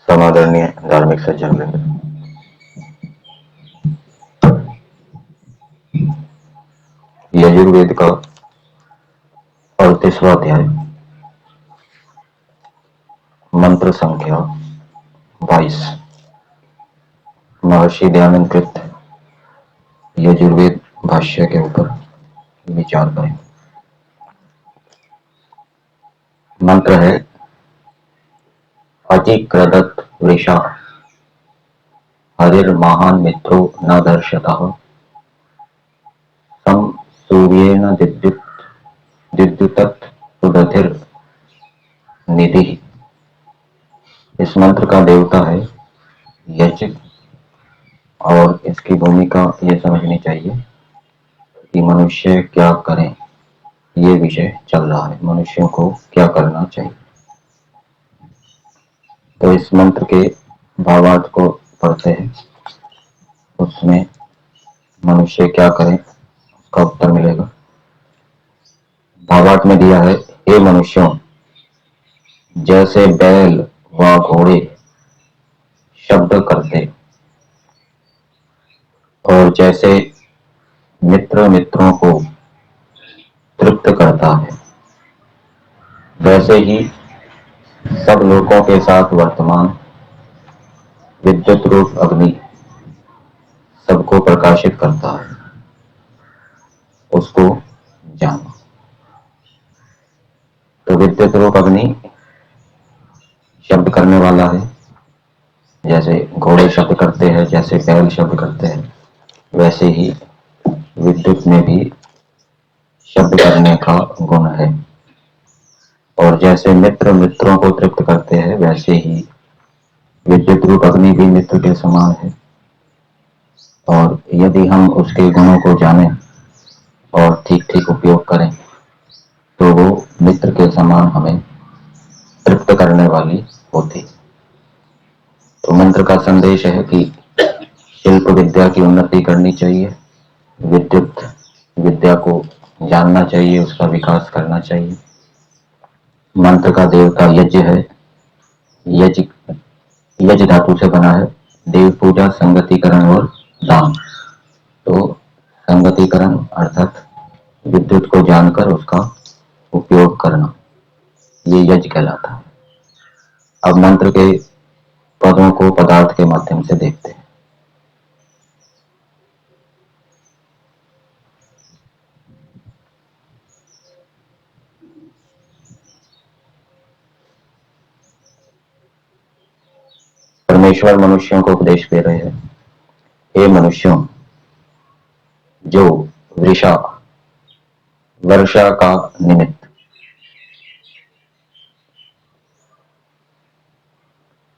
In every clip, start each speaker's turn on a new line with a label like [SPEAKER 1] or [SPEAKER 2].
[SPEAKER 1] समादरणीय धार्मिक सज्जन वृंद, यजुर्वेद का 38वां अध्याय मंत्र संख्या 22 महर्षि दयानंद कृत यजुर्वेद भाष्य के ऊपर विचार करें। मंत्र है अतिक्रदत वृषा हरिर्महान मित्रो न दर्शतः सम सूर्येण दिद्युतत् सुदधिर निधि। इस मंत्र का देवता है यज्ञ और इसकी भूमिका ये समझनी चाहिए कि मनुष्य क्या करें। ये विषय चल रहा है, मनुष्यों को क्या करना चाहिए। तो इस मंत्र के भावार्थ को पढ़ते हैं, उसमें मनुष्य क्या करें उसका उत्तर मिलेगा। भावार्थ में दिया है, हे मनुष्यों, जैसे बैल व घोड़े शब्द करते और जैसे मित्र मित्रों को तृप्त करता है, वैसे ही सब लोगों के साथ वर्तमान विद्युत रूप अग्नि सबको प्रकाशित करता है, उसको जानो। तो विद्युत रूप अग्नि शब्द करने वाला है, जैसे घोड़े शब्द करते हैं, जैसे बैल शब्द करते हैं, वैसे ही विद्युत में भी शब्द करने का गुण है। और जैसे मित्र मित्रों को तृप्त करते हैं, वैसे ही विद्युत रूप अग्नि भी मित्र के समान है। और यदि हम उसके गुणों को जानें और ठीक ठीक उपयोग करें तो वो मित्र के समान हमें तृप्त करने वाली होती। तो मंत्र का संदेश है कि शिल्प विद्या की उन्नति करनी चाहिए, विद्युत विद्या को जानना चाहिए, उसका विकास करना चाहिए। मंत्र का देवता यज्ञ है, यज्ञ धातु से बना है, देव पूजा, संगतिकरण और दान। तो संगतिकरण अर्थात विद्युत को जानकर उसका उपयोग करना, ये यज्ञ कहलाता है। अब मंत्र के पदों को पदार्थ के माध्यम से देखते हैं। परमेश्वर मनुष्यों को उपदेश दे रहे हैं, हे मनुष्यों, जो वृषा वर्षा का निमित्त,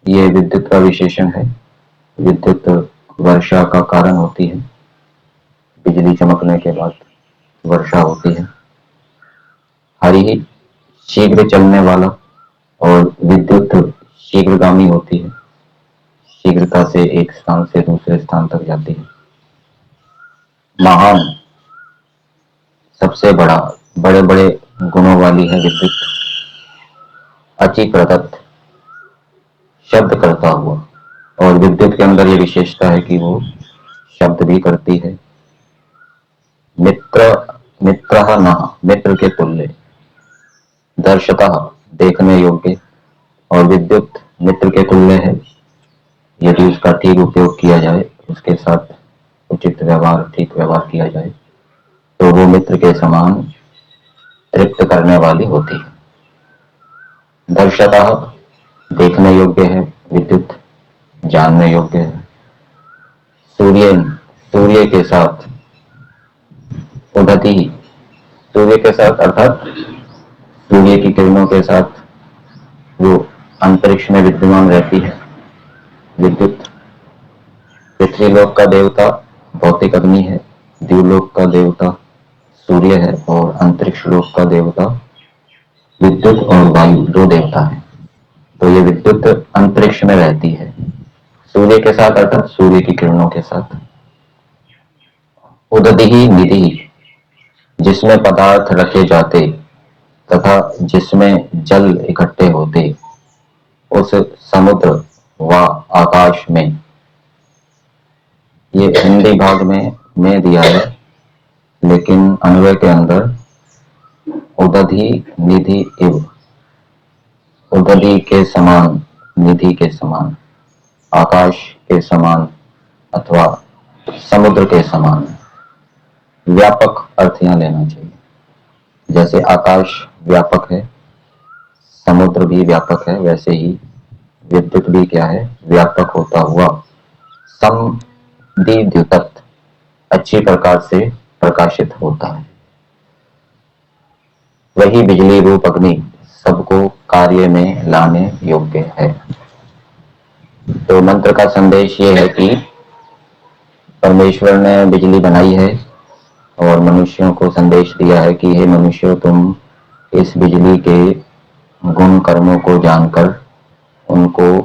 [SPEAKER 1] ये विद्युत का विशेषण है। विद्युत वर्षा का कारण होती है, बिजली चमकने के बाद वर्षा होती है। हरि शीघ्र चलने वाला और विद्युत शीघ्रगामी होती है, शीघ्रता से एक स्थान से दूसरे स्थान तक जाती है। महान सबसे बड़ा, बड़े बड़े गुणों वाली है विद्युत। अति प्रदत्त शब्द करता हुआ, और विद्युत के अंदर ये विशेषता है कि वो शब्द भी करती है। मित्र मित्रः नः, मित्र के तुल्य। दर्शतः देखने योग्य, और विद्युत मित्र के तुल्य है यदि उसका ठीक उपयोग किया जाए, उसके साथ उचित व्यवहार, ठीक व्यवहार किया जाए तो वो मित्र के समान तृप्त करने वाली होती है। दर्शतः देखने योग्य है विद्युत, जानने योग्य है। सूर्य के साथ उदति, सूर्य के साथ अर्थात सूर्य की किरणों के साथ वो अंतरिक्ष में विद्यमान रहती है विद्युत। पृथ्वीलोक का देवता भौतिक अग्नि है, द्यूलोक का देवता सूर्य है, और अंतरिक्ष लोक का देवता विद्युत और वायु, दो देवता है। तो ये विद्युत अंतरिक्ष में रहती है सूर्य के साथ अर्थात सूर्य की किरणों के साथ। उदधि निधि, जिसमें पदार्थ रखे जाते तथा जिसमें जल इकट्ठे होते, उस समुद्र व आकाश में। ये हिंदी भाग में दिया है, लेकिन अन्वय के अंदर उदधि निधि इव, उदधि के समान, निधि के समान, आकाश के समान अथवा समुद्र के समान व्यापक अर्थ यहाँ लेना चाहिए। जैसे आकाश व्यापक है, समुद्र भी व्यापक है, वैसे ही विद्युत भी क्या है, व्यापक होता हुआ समद्विद्युतत् अच्छी प्रकार से प्रकाशित होता है। वही बिजली रूप अग्नि सबको कार्य में लाने योग्य है। तो मंत्र का संदेश ये है कि परमेश्वर ने बिजली बनाई है और मनुष्यों को संदेश दिया है कि हे मनुष्यों, तुम इस बिजली के गुण कर्मों को जानकर उनको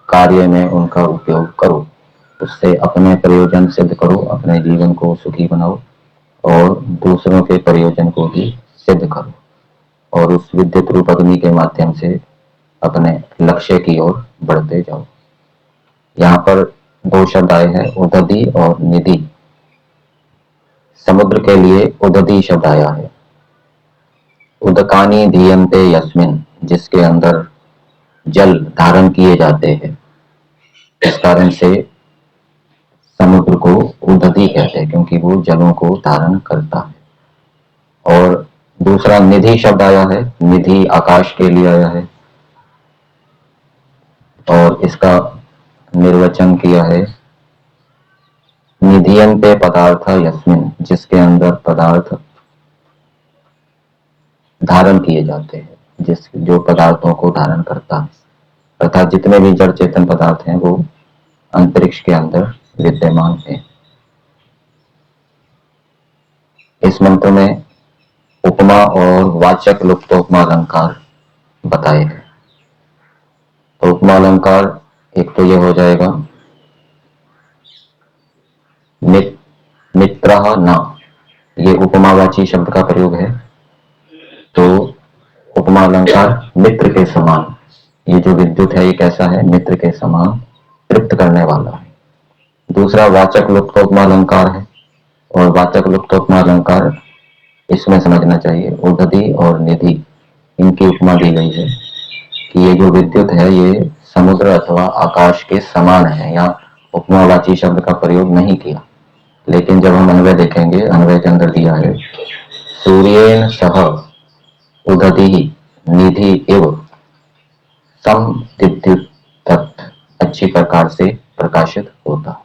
[SPEAKER 1] कार्य में उनका उपयोग करो, उससे अपने प्रयोजन सिद्ध करो, अपने जीवन को सुखी बनाओ और दूसरों के प्रयोजन को भी सिद्ध करो, और उस विद्युत रूप अग्नि के माध्यम से अपने लक्ष्य की ओर बढ़ते जाओ। यहाँ पर दो शब्द आए हैं, उदधि और निधि। समुद्र के लिए उदधि शब्द आया है। उदकानी धीयन्ते यस्मिन, जिसके अंदर जल धारण किए जाते हैं, इस कारण से समुद्र को उदधि कहते हैं, क्योंकि वो जलों को धारण करता है। और दूसरा निधि शब्द आया है, निधि आकाश के लिए आया है, और इसका निर्वचन किया है निधियन्ते पदार्थ यस्मिन, जिसके अंदर पदार्थ धारण किए जाते हैं, जो पदार्थों को धारण करता है, अर्थात जितने भी जड़ चेतन पदार्थ हैं वो अंतरिक्ष के अंदर विद्यमान है। इस मंत्र में उपमा और वाचक लुप्तोपमा अलंकार बताए हैं। तो उपमा अलंकार एक तो ये हो जाएगा मित्रः न, ये उपमावाची शब्द का प्रयोग है, तो उपमा अलंकार मित्र के समान। ये जो विद्युत है ये कैसा है, मित्र के समान तृप्त करने वाला है। दूसरा वाचक लुप्तोपमा अलंकार है, और वाचक लुप्तोपमा अलंकार इसमें समझना चाहिए, उदधि और निधि, इनकी उपमा दी गई है कि ये जो विद्युत है ये समुद्र अथवा आकाश के समान है। यहाँ उपमावाची शब्द का प्रयोग नहीं किया, लेकिन जब हम अन्वय देखेंगे, अन्वय के अंदर दिया है सूर्येण सह उदधि निधि इव समद्विद्युतत्, अच्छी प्रकार से प्रकाशित होता।